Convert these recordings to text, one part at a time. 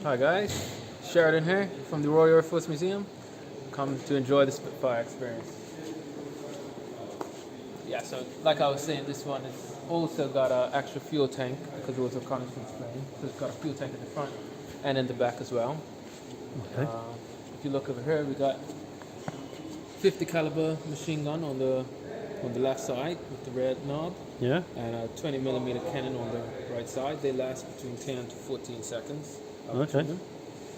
Hi guys, Sheridan here from the Royal Air Force Museum. Come to enjoy the Spitfire experience. Yeah, so like I was saying, this one has also got an extra fuel tank because it was a reconnaissance plane. So it's got a fuel tank in the front and in the back as well. Okay. If you look over here, we got 50 caliber machine gun on the left side with the red knob. Yeah. And a 20 millimeter cannon on the right side. They last between 10 to 14 seconds. Okay.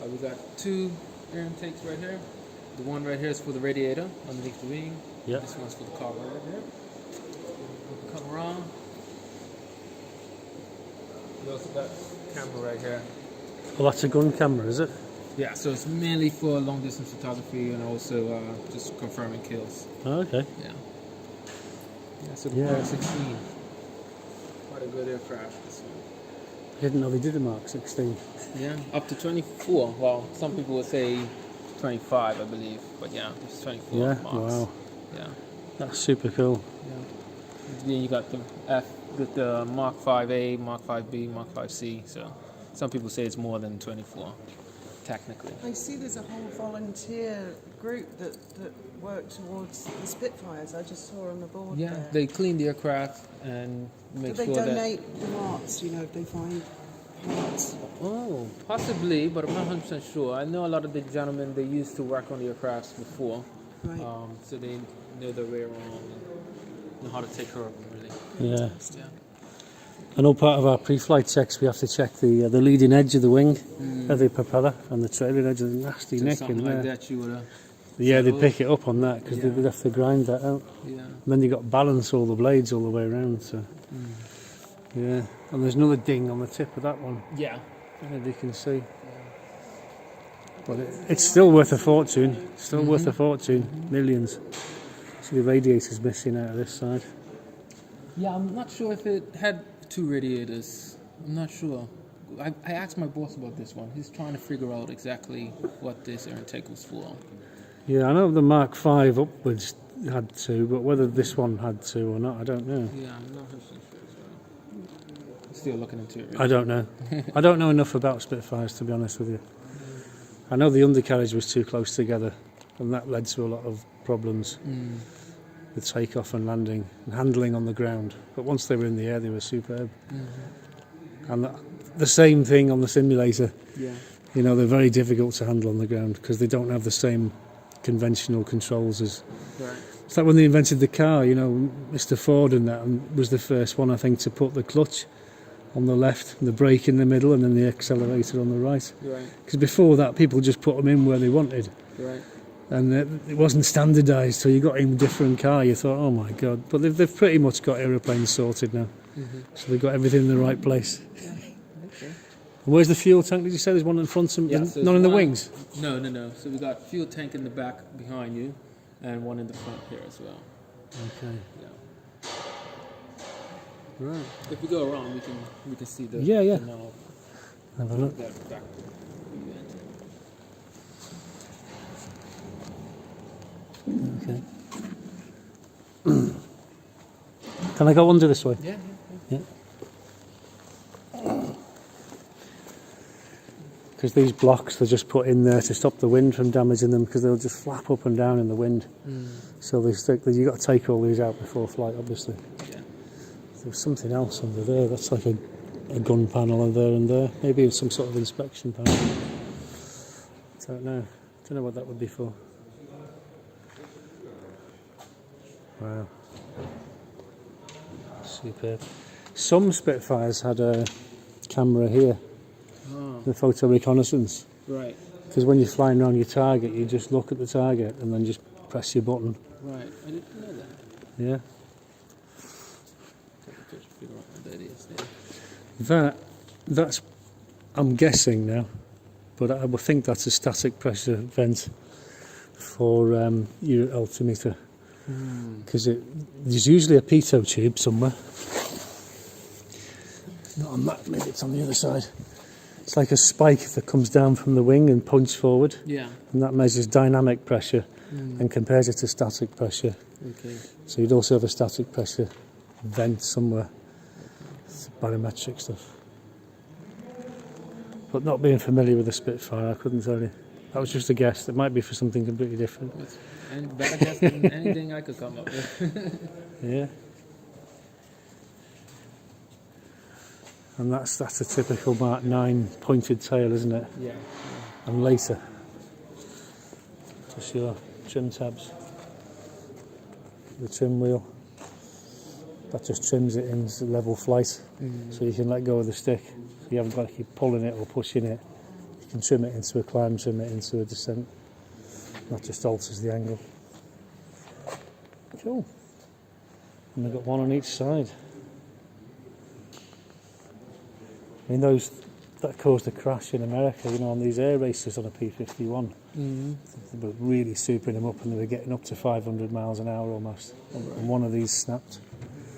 We got two air intakes right here. The one right here is for the radiator underneath the wing. Yeah. This one's for the carburetor right here. Come around. We also got camera right here. Well, that's a gun camera, is it? Yeah, so it's mainly for long distance photography and also just confirming kills. Oh, okay. Yeah. Yeah, so the Yeah. Mark 16. Quite a good aircraft, this one. I didn't know they did a Mark 16. Yeah, up to 24. Well, some people would say 25, I believe. But yeah, it's 24 Yeah. Marks. Wow. Yeah. That's super cool. Yeah. Then you got the F with the Mark 5A, Mark 5B, Mark 5C. So some people say it's more than 24, technically. I see there's a whole volunteer group that work towards the Spitfires. I just saw on the board Yeah, there. they clean the aircraft and make Do they sure that... donate the marks, you know, if they find parts? Oh, possibly, but I'm not 100% sure. I know a lot of the gentlemen, they used to work on the aircrafts before. Right. So they know their way around and know how to take care of them, really. Yeah. Yeah. I know part of our pre-flight checks, we have to check the leading edge of the wing, of the propeller, and the trailing edge of the nasty So neck something in there. like that you would Yeah, they So- pick it up on that because Yeah. they have to grind that out. yeah. And then you got balance all the blades all the way around. So yeah, and there's another ding on the tip of that one. Yeah. I don't know if you can see. But it's still worth a fortune. Still worth a fortune. Millions. See the radiator's missing out of this side. Yeah, I'm not sure if it had two radiators. I'm not sure. I asked my boss about this one. He's trying to figure out exactly what this air intake was for. Yeah, I know the Mark V upwards had two, but whether this one had two or not, I don't know. Yeah, I'm not 100% sure. So. Still looking into it. Really. I don't know. I don't know enough about Spitfires, to be honest with you. I know the undercarriage was too close together, and that led to a lot of problems with takeoff and landing and handling on the ground. But once they were in the air, they were superb. And the same thing on the simulator. Yeah. You know, they're very difficult to handle on the ground because they don't have the same conventional controls as... Right. It's like when they invented the car, you know, Mr. Ford and that was the first one, I think, to put the clutch on the left and the brake in the middle and then the accelerator on the right. Right. Because before that, people just put them in where they wanted. Right. And it wasn't standardised, so you got in a different car, you thought, oh my God. But they've pretty much got aeroplanes sorted now. So they've got everything in the right place. Okay. And where's the fuel tank? Did you say there's one in front and Yeah, so none in the one- wings? No. So we got fuel tank in the back behind you, and one in the front here as well. Okay. Yeah. Right. If we go around, we can see the Yeah. the knob. Have a look. That back. Okay. Can I go under this way? Yeah. Yeah. Because these blocks they're just put in there to stop the wind from damaging them because they'll just flap up and down in the wind. So you've got to take all these out before flight, obviously. Yeah. There's something else under there. That's like a gun panel under there and there. Maybe it's some sort of inspection panel. I don't know. I don't know what that would be for. Wow. Superb. Some Spitfires had a camera here, Oh, the photo reconnaissance. right. Because when you're flying around your target, you just look at the target and then just press your button. Right. I didn't know that. Yeah. Take a picture, figure out what that is there. That's, I'm guessing now, but I would think that's a static pressure vent for your altimeter. Because there's usually a pitot tube somewhere. Not on that, maybe it's on the other side. It's like a spike that comes down from the wing and points forward, Yeah. and that measures dynamic pressure and compares it to static pressure. Okay. So you'd also have a static pressure vent somewhere. It's barometric stuff. But not being familiar with the Spitfire, I couldn't tell you. That was just a guess. It might be for something completely different. And better guess than anything I could come up with. Yeah. And that's a typical Mark 9 pointed tail, isn't it? Yeah. And later. Just your trim tabs. The trim wheel. That just trims it in level flight. So you can let go of the stick. So you haven't got to keep pulling it or pushing it. You can trim it into a climb, trim it into a descent. That just alters the angle. Cool. And they've got one on each side. I mean, those that caused a crash in America, you know, on these air races on a P-51. They were really supering them up and they were getting up to 500 miles an hour almost. And one of these snapped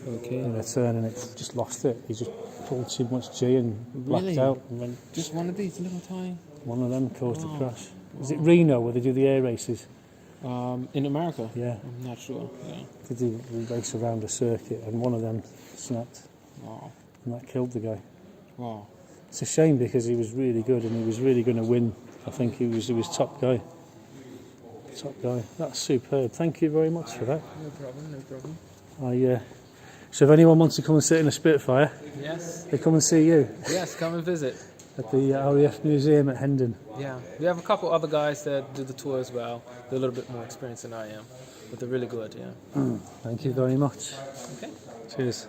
in a turn and it just lost it. He just pulled too much G and blacked out. And went, Just one of these little tiny... one of them caused a crash. Is it Reno where they do the air races? in America? Yeah. I'm not sure. Yeah. They do the race around a circuit and one of them snapped Wow. and that killed the guy. Wow. It's a shame because he was really good and he was really going to win. I think he was top guy. Top guy. That's superb. Thank you very much for that. No problem, no problem. So if anyone wants to come and sit in a Spitfire, Yes. they come and see you Yes, come and visit. at the RAF Museum at Hendon. Yeah. We have a couple other guys that do the tour as well. They're a little bit more experienced than I am. But they're really good, yeah. Thank you very much. Okay. Cheers.